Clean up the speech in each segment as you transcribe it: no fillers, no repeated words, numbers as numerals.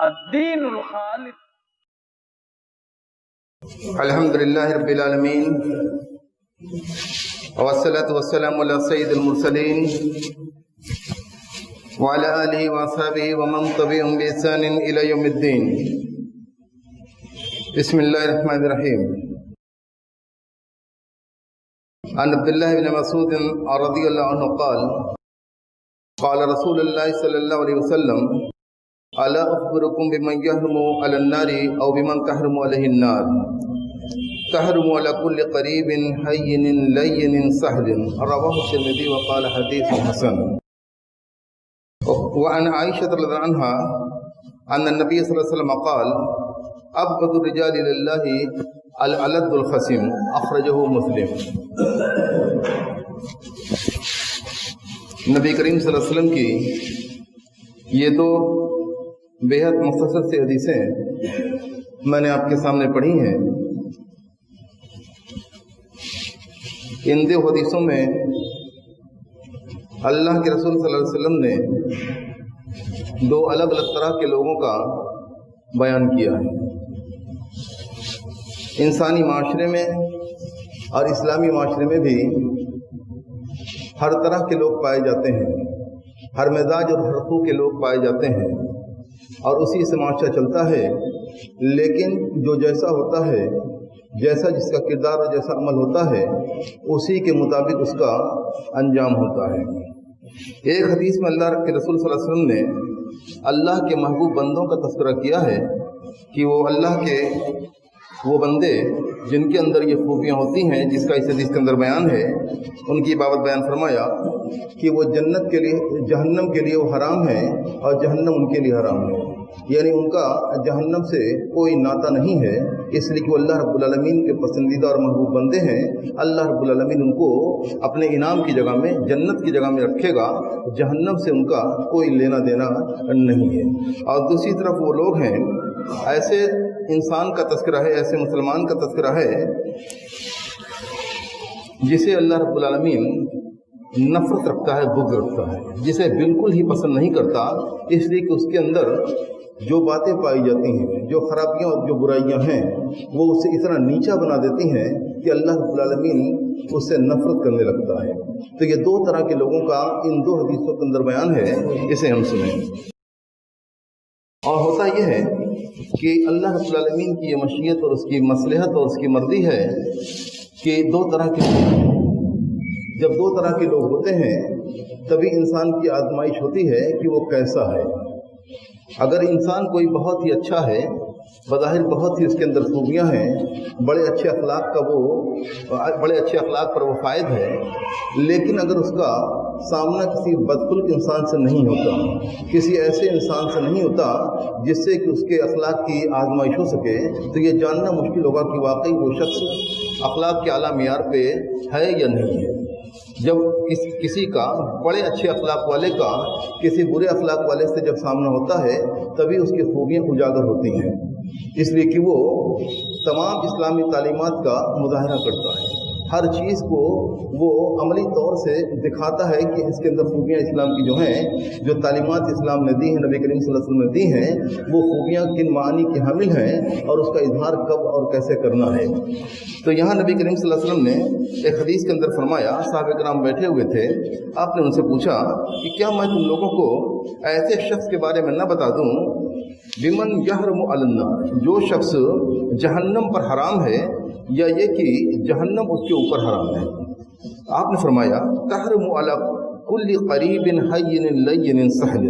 الدین الخالص. الحمدللہ رب العالمین والصلاة والسلام علی سید المرسلین وعلى آلہ وصحبہ ومن تبعهم بإحسان إلى يوم الدین. بسم اللہ الرحمن الرحیم. عن عبداللہ بن مسعود رضی اللہ عنہ قال قال رسول اللہ صلی اللہ علیہ وسلم الا اخبرکم بمن یحرم علی النار او بمن تحرم علیہ النار تحرم علی کل قریب حین لین سہل. رواہ الترمذی وقال حدیث حسن. وعن عائشہ رضی اللہ عنہا ان النبی صلی اللہ علیہ وسلم قال ابغض الرجال الى اللہ الالد الخصم. اخرجہ مسلم. نبی کریم صلی اللہ علیہ وسلم کی یہ دو بےحد مختصر سی حدیثیں میں نے آپ کے سامنے پڑھی ہیں. ان دو حدیثوں میں اللہ کے رسول صلی اللہ علیہ وسلم نے دو الگ الگ طرح کے لوگوں کا بیان کیا ہے. انسانی معاشرے میں اور اسلامی معاشرے میں بھی ہر طرح کے لوگ پائے جاتے ہیں، ہر مزاج اور ہر خو کے لوگ پائے جاتے ہیں اور اسی سے معاشرہ چلتا ہے. لیکن جو جیسا ہوتا ہے، جیسا جس کا کردار اور جیسا عمل ہوتا ہے، اسی کے مطابق اس کا انجام ہوتا ہے. ایک حدیث میں اللہ کے رسول صلی اللہ علیہ وسلم نے اللہ کے محبوب بندوں کا تذکرہ کیا ہے کہ وہ اللہ کے وہ بندے جن کے اندر یہ خوبیاں ہوتی ہیں جس کا اس حدیث کے اندر بیان ہے، ان کی بابت بیان فرمایا کہ وہ جنت کے لیے جہنم کے لیے وہ حرام ہیں اور جہنم ان کے لیے حرام ہے. یعنی ان کا جہنم سے کوئی ناطہ نہیں ہے، اس لیے کہ وہ اللہ رب العالمین کے پسندیدہ اور محبوب بندے ہیں. اللہ رب العالمین ان کو اپنے انعام کی جگہ میں، جنت کی جگہ میں رکھے گا. جہنم سے ان کا کوئی لینا دینا نہیں ہے. اور دوسری طرف وہ لوگ ہیں، ایسے انسان کا تذکرہ ہے، ایسے مسلمان کا تذکرہ ہے جسے اللہ رب العالمین نفرت رکھتا ہے، بغض رکھتا ہے، جسے بالکل ہی پسند نہیں کرتا، اس لیے کہ اس کے اندر جو باتیں پائی جاتی ہیں، جو خرابیاں اور جو برائیاں ہیں، وہ اسے اتنا نیچا بنا دیتی ہیں کہ اللہ رب العالمین اس سے نفرت کرنے لگتا ہے. تو یہ دو طرح کے لوگوں کا ان دو حدیثوں کے اندر بیان ہے، اسے ہم سنیں. اور ہوتا یہ ہے کہ اللہ رب العالمین کی یہ مشیت اور اس کی مصلحت اور اس کی مرضی ہے کہ دو طرح کے جب دو طرح کے لوگ ہوتے ہیں تبھی انسان کی آزمائش ہوتی ہے کہ وہ کیسا ہے. اگر انسان کوئی بہت ہی اچھا ہے، بظاہر بہت ہی اس کے اندر خوبیاں ہیں، بڑے اچھے اخلاق پر وہ فائد ہے، لیکن اگر اس کا سامنا کسی بدخلق انسان سے نہیں ہوتا، کسی ایسے انسان سے نہیں ہوتا جس سے کہ اس کے اخلاق کی آزمائش ہو سکے، تو یہ جاننا مشکل ہوگا کہ واقعی وہ شخص اخلاق کے اعلیٰ معیار پہ ہے یا نہیں ہے. جب کسی کا بڑے اچھے اخلاق والے کا کسی برے اخلاق والے سے جب سامنا ہوتا ہے تبھی اس کی خوبیاں اجاگر ہوتی ہیں، اس لیے کہ وہ تمام اسلامی تعلیمات کا مظاہرہ کرتا ہے، ہر چیز کو وہ عملی طور سے دکھاتا ہے کہ اس کے اندر خوبیاں اسلام کی جو ہیں، جو تعلیمات اسلام نے دی ہیں، نبی کریم صلی اللہ علیہ وسلم نے دی ہیں، وہ خوبیاں کن معانی کی حامل ہیں اور اس کا اظہار کب اور کیسے کرنا ہے. تو یہاں نبی کریم صلی اللہ علیہ وسلم نے ایک حدیث کے اندر فرمایا، صحابہ کرام بیٹھے ہوئے تھے، آپ نے ان سے پوچھا کہ کیا میں تم لوگوں کو ایسے شخص کے بارے میں نہ بتا دوں بمن یحرم علی النار، جو شخص جہنم پر حرام ہے، یا یہ کہ جہنم اس کے اوپر حرام ہے. آپ نے فرمایا تحرم علی کل قریب حین لین سہل.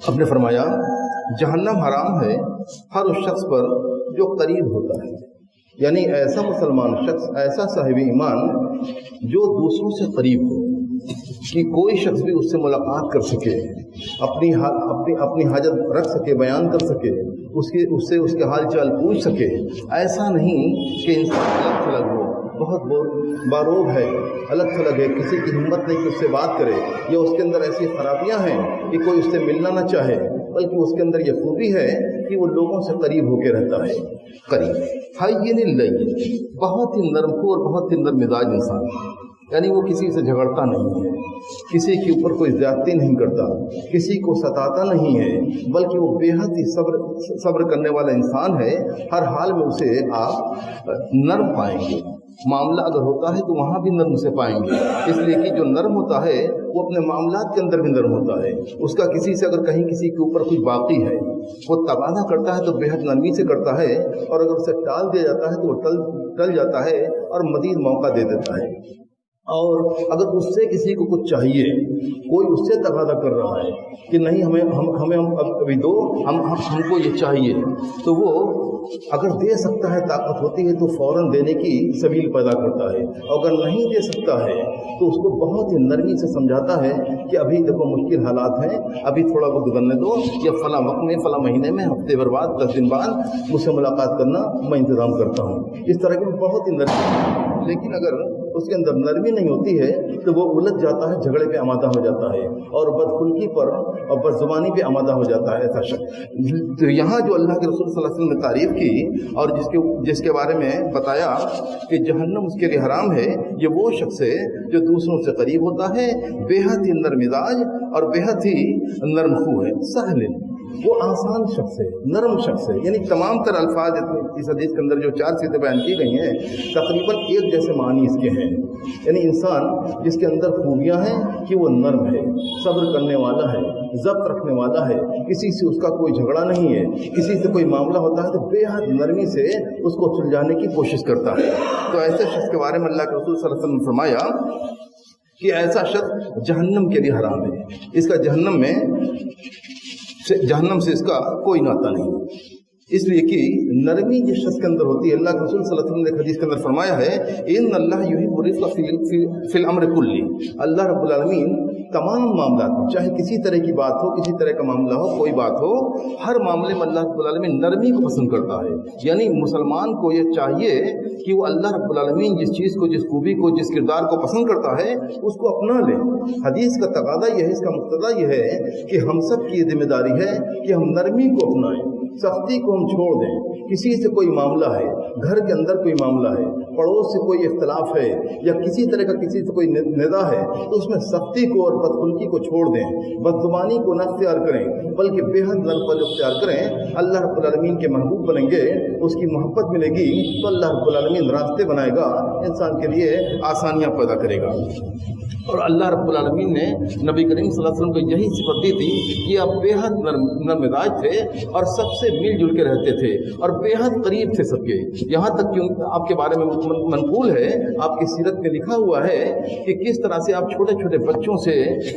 آپ نے فرمایا جہنم حرام ہے ہر اس شخص پر جو قریب ہوتا ہے، یعنی ایسا مسلمان شخص، ایسا صاحب ایمان جو دوسروں سے قریب ہو، کہ کوئی شخص بھی اس سے ملاقات کر سکے، اپنی حاجت رکھ سکے، بیان کر سکے، اس سے اس کے حال چال پوچھ سکے. ایسا نہیں کہ انسان الگ تھلگ ہو، بہت باروب ہے، الگ تھلگ ہے، کسی کی ہمت نہیں کہ اس سے بات کرے، یا اس کے اندر ایسی خرابیاں ہیں کہ کوئی اس سے ملنا نہ چاہے، بلکہ اس کے اندر یہ خوبی ہے کہ وہ لوگوں سے قریب ہو کے رہتا ہے. قریب حین لین، بہت ہی نرم خو اور بہت ہی نرم مزاج انسان. یعنی وہ کسی سے جھگڑتا نہیں ہے، کسی کے اوپر کوئی زیادتی نہیں کرتا، کسی کو ستاتا نہیں ہے، بلکہ وہ بے حد ہی صبر کرنے والا انسان ہے۔ ہر حال میں اسے آپ نرم پائیں گے، معاملہ اگر ہوتا ہے تو وہاں بھی نرم سے پائیں گے، اس لیے کہ جو نرم ہوتا ہے وہ اپنے معاملات کے اندر بھی نرم ہوتا ہے۔ اس کا کسی سے اگر کہیں کسی کے اوپر کوئی باقی ہے، وہ تبادلہ کرتا ہے تو بے حد نرمی سے کرتا ہے، اور اگر اسے ٹال دیا جاتا ہے تو وہ ٹل جاتا ہے اور مزید موقع دے دیتا ہے۔ اور اگر اس سے کسی کو کچھ چاہیے، کوئی اس سے تقاضا کر رہا ہے کہ نہیں ہمیں ابھی دو، ہم کو یہ چاہیے، تو وہ اگر دے سکتا ہے، طاقت ہوتی ہے تو فوراً دینے کی سبیل پیدا کرتا ہے، اور اگر نہیں دے سکتا ہے تو اس کو بہت ہی نرمی سے سمجھاتا ہے کہ ابھی دیکھو مشکل حالات ہیں، ابھی تھوڑا وقت گزرنے دو، یا فلاں وقت میں، فلاں مہینے میں، ہفتے بھر بعد، 10 دن بعد مجھ سے ملاقات کرنا، میں انتظام کرتا ہوں۔ اس طرح کی بہت ہی نرمی، لیکن اگر اس کے اندر نرمی نہیں ہوتی ہے تو وہ الجھ جاتا ہے، جھگڑے پہ آمادہ ہو جاتا ہے، اور بدخلقی پر اور بدزبانی پہ آمادہ ہو جاتا ہے ایسا شخص۔ تو یہاں جو اللہ کے رسول صلی اللہ علیہ وسلم نے تعریف کی اور جس کے بارے میں بتایا کہ جہنم اس کے لیے حرام ہے، یہ وہ شخص ہے جو دوسروں سے قریب ہوتا ہے، بے حد ہی نرم مزاج اور بے حد ہی نرم خو ہے، سہل، وہ آسان شخص ہے، نرم شخص ہے۔ یعنی تمام تر الفاظ اس حدیث کے اندر جو 4 چیزیں بیان کی گئی ہیں، تقریباً ایک جیسے معنی اس کے ہیں۔ یعنی انسان جس کے اندر خوبیاں ہیں کہ وہ نرم ہے، صبر کرنے والا ہے، ضبط رکھنے والا ہے، کسی سے اس کا کوئی جھگڑا نہیں ہے، کسی سے کوئی معاملہ ہوتا ہے تو بے حد نرمی سے اس کو سلجھانے کی کوشش کرتا ہے۔ تو ایسے شخص کے بارے میں اللہ کے رسول صلی اللہ علیہ وسلم نے فرمایا کہ ایسا شخص جہنم کے لیے حرام ہے، اس کا جہنم سے اس کا کوئی ناطہ نہیں، اس لیے کہ نرمی جس شخص کے اندر ہوتی ہے، اللہ کے رسول صلی اللہ علیہ وسلم نے ایک حدیث کے اندر فرمایا ہے، ان اللہ یحب الرفق فی الامر کلی، اللہ رب العالمین تمام معاملات میں، چاہے کسی طرح کی بات ہو، کسی طرح کا معاملہ ہو، کوئی بات ہو، ہر معاملے میں اللہ رب العالمین نرمی کو پسند کرتا ہے۔ یعنی مسلمان کو یہ چاہیے کہ وہ اللہ رب العالمین جس چیز کو، جس خوبی کو، جس کردار کو پسند کرتا ہے اس کو اپنا لے۔ حدیث کا تقاضا یہ ہے، اس کا مقتضا یہ ہے کہ ہم سب کی ذمہ داری ہے کہ ہم نرمی کو اپنائیں، سختی کو ہم چھوڑ دیں۔ کسی سے کوئی معاملہ ہے، گھر کے اندر کوئی معاملہ ہے، پڑوس سے کوئی اختلاف ہے، یا کسی طرح کا کسی سے کوئی ندا ہے، تو اس میں سختی کو اور بدخلقی کو چھوڑ دیں، بدزبانی کو نہ اختیار کریں، بلکہ بے حد نرم پل اختیار کریں۔ اللہ رب العالمین کے محبوب بنیں گے، اس کی محبت ملے گی تو اللہ رب العالمین راستے بنائے گا، انسان کے لیے آسانیاں پیدا کرے گا۔ اور اللہ رب العالمین نے نبی کریم صلی اللہ علیہ وسلم کو یہی صفت دی تھی کہ آپ بے حد نرم مزاج تھے اور سب سے مل جل کے رہتے تھے اور بے حد قریب تھے سب کے، یہاں تک کہ آپ کے بارے میں منقول ہے، آپ کی سیرت میں لکھا ہوا ہے کہ کس طرح سے آپ چھوٹے چھوٹے بچوں سے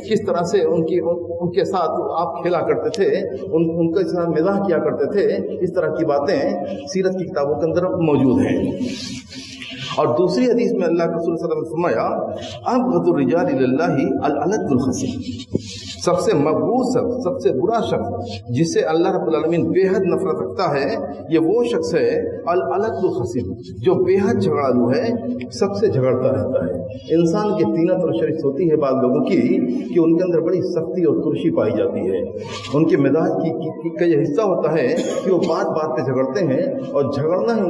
کس طرح سے ان کے ساتھ آپ کھیلا کرتے تھے، ان کے ساتھ مزاح کیا کرتے تھے، اس طرح کی باتیں سیرت کی کتابوں کے اندر موجود ہیں۔ اور دوسری حدیث میں اللہ کے رسول صلی اللہ علیہ وسلم نے فرمایا، ابغض الرجال الی اللہ الالد الخصیم، سب سے مبغوض شخص، سب سے برا شخص جس سے اللہ رب العالمین بے حد نفرت رکھتا ہے، یہ وہ شخص ہے الالد الخصیم، جو بے حد جھگڑالو ہے، سب سے جھگڑتا رہتا ہے۔ انسان کی طینت اور شرط ہوتی ہے بعض لوگوں کی کہ ان کے اندر بڑی سختی اور ترشی پائی جاتی ہے، ان کے مزاج کا یہ حصہ ہوتا ہے کہ وہ بات بات پہ جھگڑتے ہیں، اور جھگڑنا ہی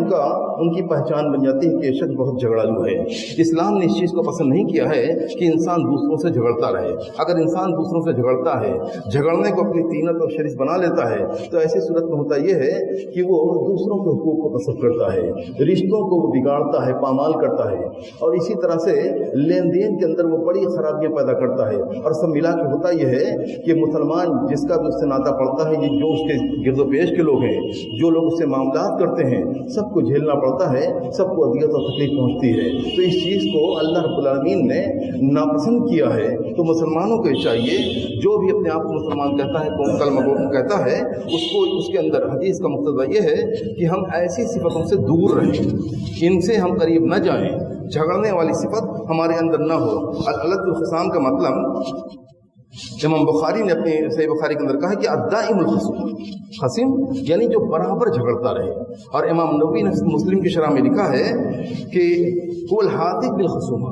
ان کی پہچان بن جاتی ہے کہ یہ شخص بہت جھگڑالو ہے۔ اسلام نے اس چیز کو پسند نہیں کیا ہے کہ انسان دوسروں سے جھگڑتا رہے۔ اگر انسان دوسروں سے جھگڑتا ہے، جھگڑنے کو اپنی طینت اور شرط بنا لیتا ہے، تو ایسی صورت میں ہوتا یہ ہے کہ وہ دوسروں کے حقوق کو پسند کرتا ہے، رشتوں کو وہ بگاڑتا ہے، پامال کرتا ہے، اور اسی طرح سے لین دین کے اندر وہ بڑی خرابیاں پیدا کرتا ہے۔ اور سب ملا کے ہوتا یہ ہے کہ مسلمان جس کا بھی اس سے ناطا پڑتا ہے، یہ جو اس کے گرد و پیش کے لوگ ہیں، جو لوگ اس سے معاملات کرتے ہیں، سب کو جھیلنا پڑتا ہے، سب کو اذیت اور تکلیف پہنچتی ہے۔ تو اس چیز کو اللہ رب العالمین نے ناپسند کیا ہے۔ تو مسلمانوں کو چاہیے، جو بھی اپنے آپ کو مسلمان کہتا ہے، قوم کلمہ گو کہتا ہے، اس کے اندر حدیث کا مقتضا یہ ہے کہ ہم ایسی صفتوں سے دور رہیں، ان سے ہم قریب نہ جائیں، جھگڑنے والی صفت ہمارے اندر نہ ہو۔ الالد الخصام کا مطلب امام بخاری نے اپنی صحیح بخاری کے اندر کہا کہ الدائم الخصوم، خصم یعنی جو برابر جھگڑتا رہے۔ اور امام نبوی نے مسلم کی شرح میں لکھا ہے کہ هو الحاذق بالخصومہ،